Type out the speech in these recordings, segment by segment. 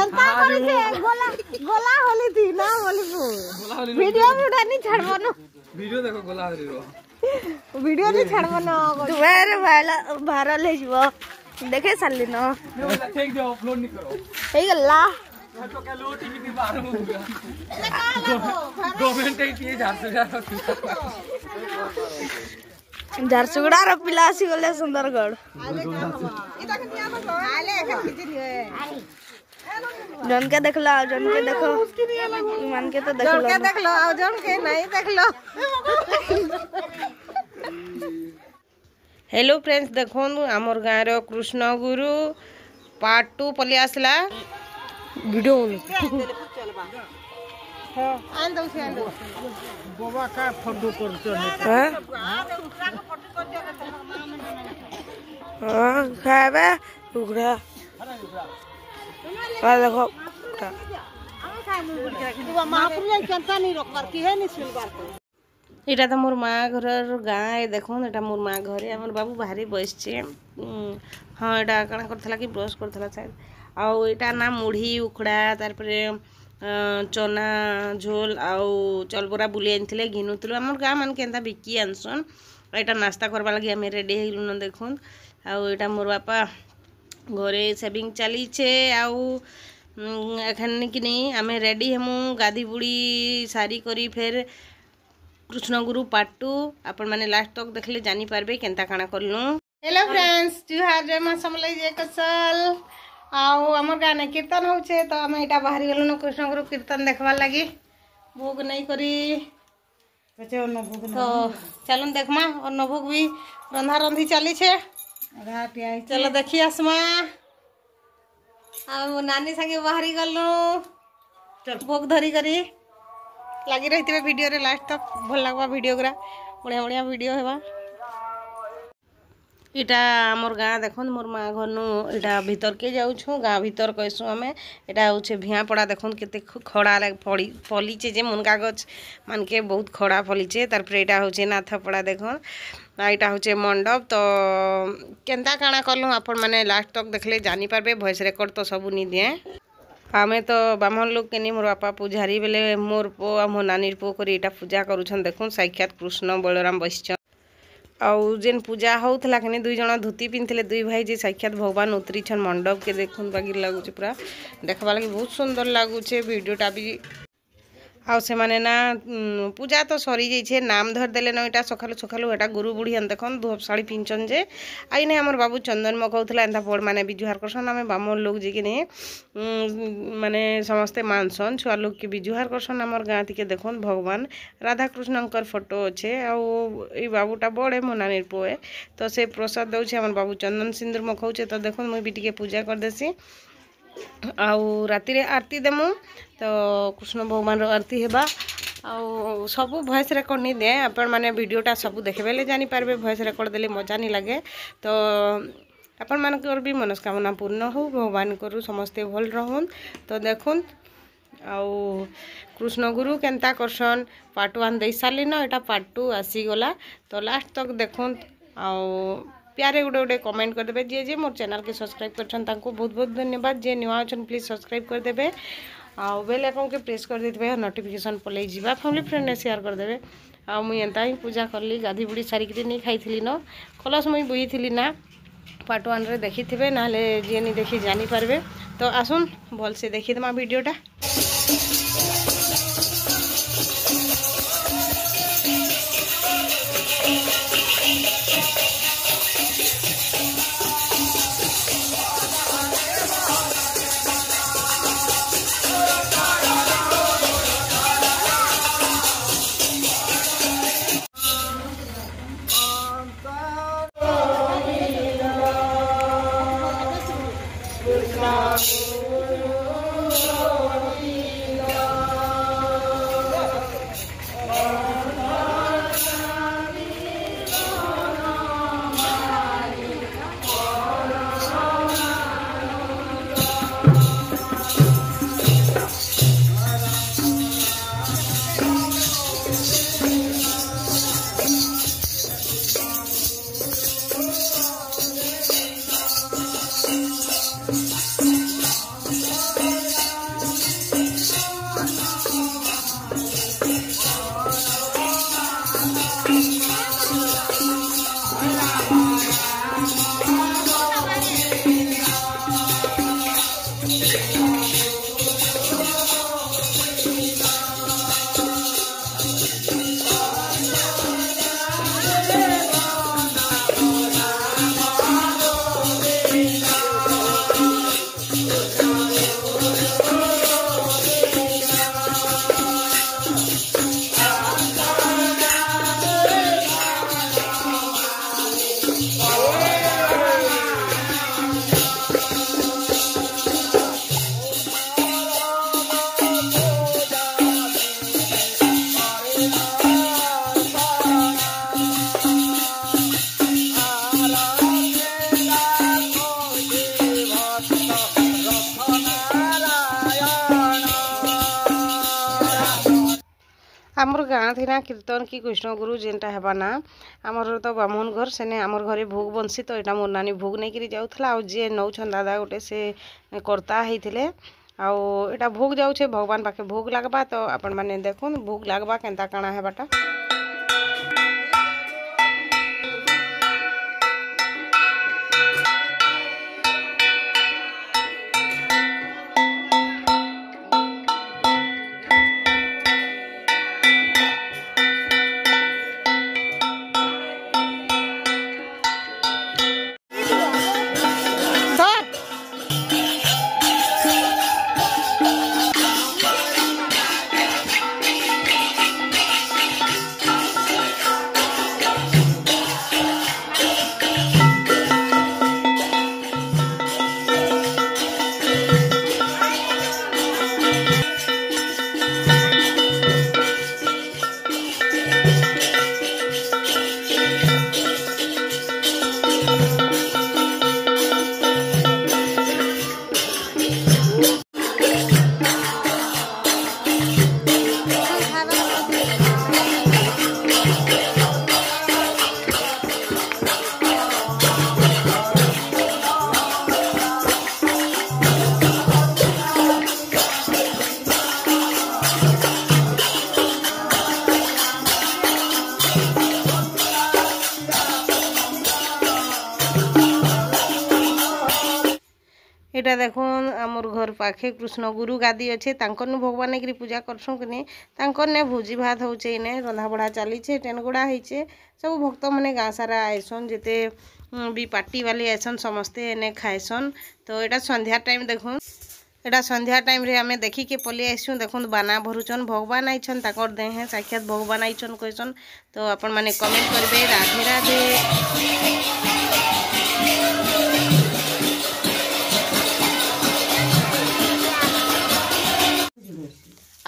अंता करे छे गोला गोला होली थी ना बोली को वीडियो उड़ा नहीं छड़बो न वीडियो देखो गोला होली रो वीडियो नहीं छड़बो न तुम्हारे वायरल है जीवो देखे साली न ठीक जो अपलोड नहीं करो हे गल्ला तो के लो टीवी की बाहर हो गया गवर्नमेंट के झारसुगुड़ा रो पिलासी गले सुंदरगढ़ जन के देख लो जन के देखो मान के तो देख लो जन के देख लो जन के नहीं देख लो हेलो फ्रेंड्स देखो आमर गाँव रो कृष्ण गुरु पार्ट 2 पली आसला वीडियो हां आन दो से आन दो बाबा का फोटो कर हां हां खाबे उगरा आ देखो महापुर जनता नहीं रखबार की है नहीं सुनबार एटा तो मोर माँ घर गाँ देखो एटा मोर माँ घर हमर बाबू बाहरी बसचे हाँ एटा कण करथला कि ब्रश करथला शायद आउ एटा ना मुढ़ी उखड़ा तार परे चना झोल आउ चलबरा बुली आनथिले घिनुथलु हमर गाँ मान केंता बिकी आनसन एटा नाश्ता करबा लागि हम रेडी हेलु न देखुन आउ एटा मोर बापा घरे सेविंग चली छे आउ एखन कि नहीं आमे रेडी हेमु गादी बुड़ी सारी करी फिर कृष्ण गुरु पार्ट 2 अपन माने लास्ट तक देखले जानी पारबे केंता काना करलु हेलो फ्रेंड्स जुहार जय मां समलाई जय कसल आउ हमर गाने कीर्तन होचे तो हम एटा बाहरी गेलु न कृष्ण गुरु कीर्तन देखबा लागि भोग नहीं करी कचे न भोग तो चलन देखमा और न भोग भी रंधा रंधी चली छे चलो देखी आसमा हम नानी संगे बाहरी गलु भोग धरी करी लगी रही वीडियो रे लास्ट तक भल लगवा वीडियो गुरा बढ़िया बढ़िया वीडियो हेबा इटा मोर गाँ देखो मोर माँ घर नु इटा भीतर के जाऊँ गाँ भीतर कहसु आम एटा हूँ भिया पड़ा देखो केते खड़ा फलीचे जे मुनगा गछ मान के बहुत खड़ा फलीचे तार एटा हूँ नाथ पड़ा देखो यहाँ हूँ मंडप तो केंता काना कलु आपण मैंने लास्ट तक देखले जानी पारबे वॉइस रेकर्ड तो सबू नहीं दिए आमे तो ब्राह्मण लोग के नहीं मोर बापा पूजारी बेले मोर पो आ मो नानीर पो करी एटा पूजा करूछन देखुन साक्षात कृष्ण बलराम बसिछन आउ जेन पूजा होउथला कने दुई जण धोती पिनथिले दुई भाई जे साक्षात भगवान उतरी छन मंडप के देखुन बागी लागुछ पूरा देखबा लागि बहुत सुंदर लागुछे वीडियोटा भी आउ से माने ना पूजा तो सरी जाइछे नाम धर देले न एटा सखालु सखालु एटा गुरु बुढ़ी अन देखन धूप साड़ी पिंचन जे आई ने हमर बाबू चंदन मकौथला एंता बड़ माने बिजुहार करसन हमें बामन लोग जे कि ने माने समस्ते मानसन छुआ लोग के बिजुहार करसन हमर गाँती के देखन भगवान राधा कृष्णकर फोटो अच्छे आउ ए बाबूटा बड़े मो नानीर पोए तो से प्रसाद दउछे हमर बाबू चंदन सिंदूर मखौछे तो देखन मुई भी टिके पूजा कर देसी आउ राति रे आरती देमु तो कृष्ण भगवान रो आरती हेबा आउ सब वॉइस रेकॉर्ड नहीं दे अपन माने वीडियोटा सब देखबेले जानी पारबे वॉइस रेकॉर्ड देले मजा नहीं लगे तो अपन मानकर भी मनस्कामना पूर्ण हो भगवान करू समस्ते भल रहन तो देखुन आउ कृष्ण गुरु केंता करसन पार्ट 1 दे साली न एटा पार्ट 2 आसी गला तो लास्ट तक देखुन आउ प्यारे गुडे गुडे कमेंट कर देबे जे मोर चैनल के सब्सक्राइब करछन तांको बहुत बहुत धन्यवाद जे न्यू आछन प्लीज सब्सक्राइब कर देबे आ बेल आइकन के प्रेस कर देबे नोटिफिकेशन पलै जीवा फैमिली फ्रेंड ने शेयर कर देबे आ मुई एंता ही पूजा करली गाधी बुड़ी सारी के नहीं खाइथिली न कलश मुई बुईथिली ना पार्ट 1 रे देखिथिबे नाले जे नहीं देखि जानी पारबे तो आसुन भल से देखि दमा वीडियोटा आमर गाँ थी ना कीर्तन की कृष्ण गुरु जेनटा हेबा ना आमर तो ब्राह्मण घर सेने आमर घरे भोग बनसी तो यहाँ मोर नानी भोग नहीं करी जाऊला आ जी नौछन दादा गोटे से कर्ता होते आटा भोग जाऊे भगवान पाखे भोग लगवा तो आपण मैंने देखुन भोग लगवा केन्ता काଣା हेबाटा। एटा देखुन आमर घर पाखे कृष्ण गुरु गादी अच्छे तांकरनु भगवान की पूजा करसुँ कि नहीं तांकर ने भोजी भात होचे इने रंधा बढ़ा चली टेनगुड़ा होचे सब भक्त मैंने गाँ सारा आयसन जिते भी पार्टी वाली आयसन समस्ते एने खाएसन। तो यहाँ संध्या टाइम देखुन एटा संध्या टाइम रे आमे देखी के पलि आइसुँ देखुन बाना भरुचन भगवान आइछन ताकर देहे साक्षात भगवान आइछन कहसन। तो आपण माने कमेंट करबे राधे राधे।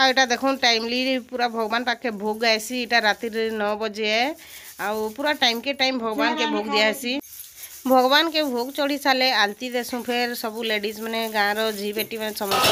आटा देखो टाइमली पूरा भगवान पाखे भोग आसी इटा राति 9 बजे आउ पूरा टाइम के टाइम भगवान के भोग दियासी। भगवान के भोग चढ़ी सारे आलती देसुँ फेर सबू लेडीज मैंने गाँव झी बेटी मैंने समस्त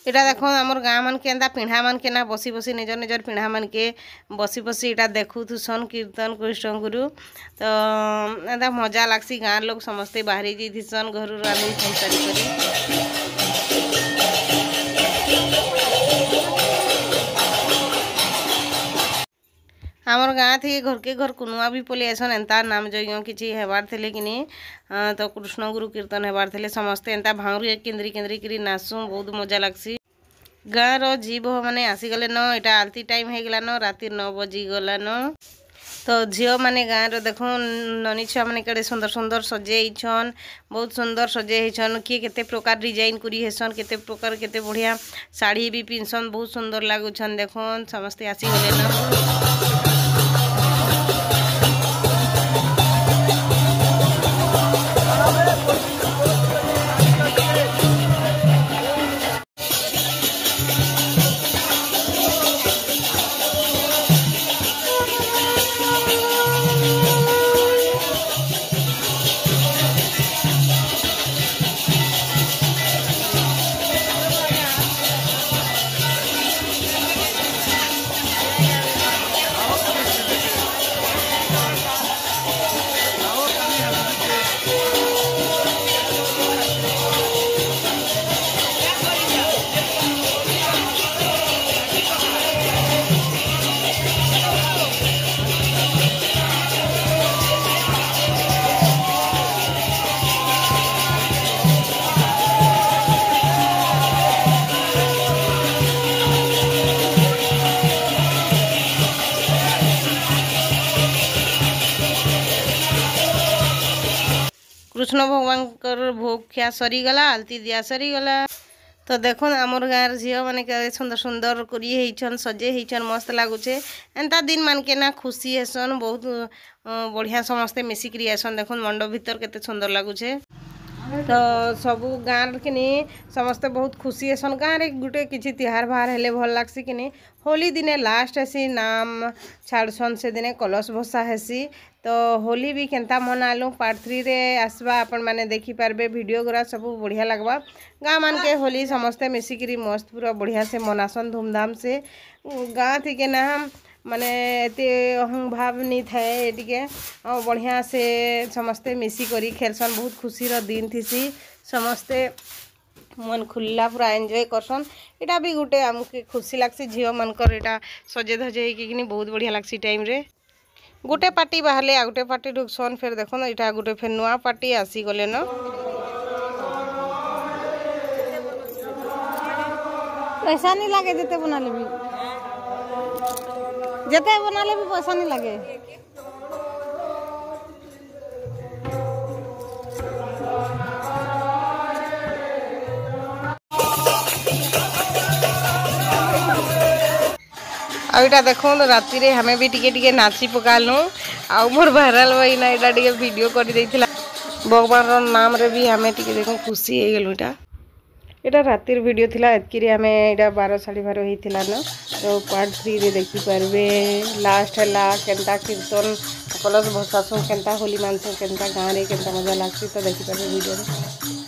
इटा देखो आमर गाँ मन के एंता पिढ़ा मन के ना बसी बसी निजर निजर पिढ़ा मन के बसी बसी इटा देखु थुसन कीर्तन कृष्ण गुरु। तो एंता मजा लागसी गाँव लोग समस्ते बाहरी जाइथिसन घर रांधि खाई करी। आमर गाँ थी घर के घर कुनुआ भी पलि आसन एंता नाम जज्ञ किसी हेबार थे कि नहीं तो कृष्ण गुरु कीर्तन हेबार थे समस्ते एंता भांगरू केन्द्री केन्द्री करी नाचुँ बहुत मजा लगसी। गाँव झी बह मैंने आसीगले न इटा आलती टाइम हो गलान राति 9 बजी गलान। तो झील मैंने गाँव देखो ननी छुआ मैंने केड़े सुंदर सुंदर सजेइछन बहुत सुंदर सजेइछन किए केते प्रकार डिजाइन करी हेसन केते प्रकार केते बढ़िया साड़ी भी पिनसन बहुत सुंदर लागुछन देखो समस्ते आसीगले न। कृष्ण भगवान भोग खिया सरीगला आलती दिया सरीगला। तो देखो आमर गाँव झील मैंने के सुंदर सुंदर कर सजे होन मस्त लगुचे एंता दिन मान के ना खुशी हेसन बहुत बढ़िया समस्ते मिसिकी आसन देख मंडप भीतर केते सुंदर लगुचे। तो सबू गाँव कि समस्ते बहुत खुशी हेसन गाँव में गोटे किसी तिहार बाहार हेले भल लगसी कि होली दिने लास्ट हेसी नाम छाड़सन से दिने कलश भसा हेसी। तो होली भी केनता मनालु पार्ट 3 रे आसवा आपण माने देखि पारबे वीडियो गुरा सब बढ़िया लगवा। गाँ मान के होली समस्ते मिसिकी मस्त पूरा बढ़िया से मनासन धूमधाम से गाँ थी के ना माने एते अहं भाव नहीं थाए टिके बढ़िया से समस्ते मिसी करी खेलसन बहुत खुशी रो दिन थीसी समस्ते मन खुल्ला पूरा एंजॉय करसन। इटा भी गोटे आमके खुशी लागसी झील मानकर इटा सजे धजे कि बहुत बढ़िया लागसी टाइम रे गोटे पार्टी बाहरले आ गोटे पार्टी ढुकसन फिर देखो इटा गोटे फिर नुआ पार्टी आसी गले न पैसा नहीं लगे जिते बना ले भी जिते बना ले भी पैसा नहीं लगे। आईटा देखो राति रे हमें भी टिके टिके नाची पकालु आ मोर वायरल भाई ना इटा टिके वीडियो कर देइथिला भगवान नाम रे भी हमें टिके देखो खुशी हे गेलु इटा एटा रातिर वीडियो थिला एतकी रे हमें एटा 12:30 होइथिला न। तो पार्ट 3 रे देखि पारबे लास्ट हला केनता कीर्तन कलश भसासु केनता होली मानसु केनता गाँव रे केनता मजा लागसी तो देखि पारबे वीडियो रे।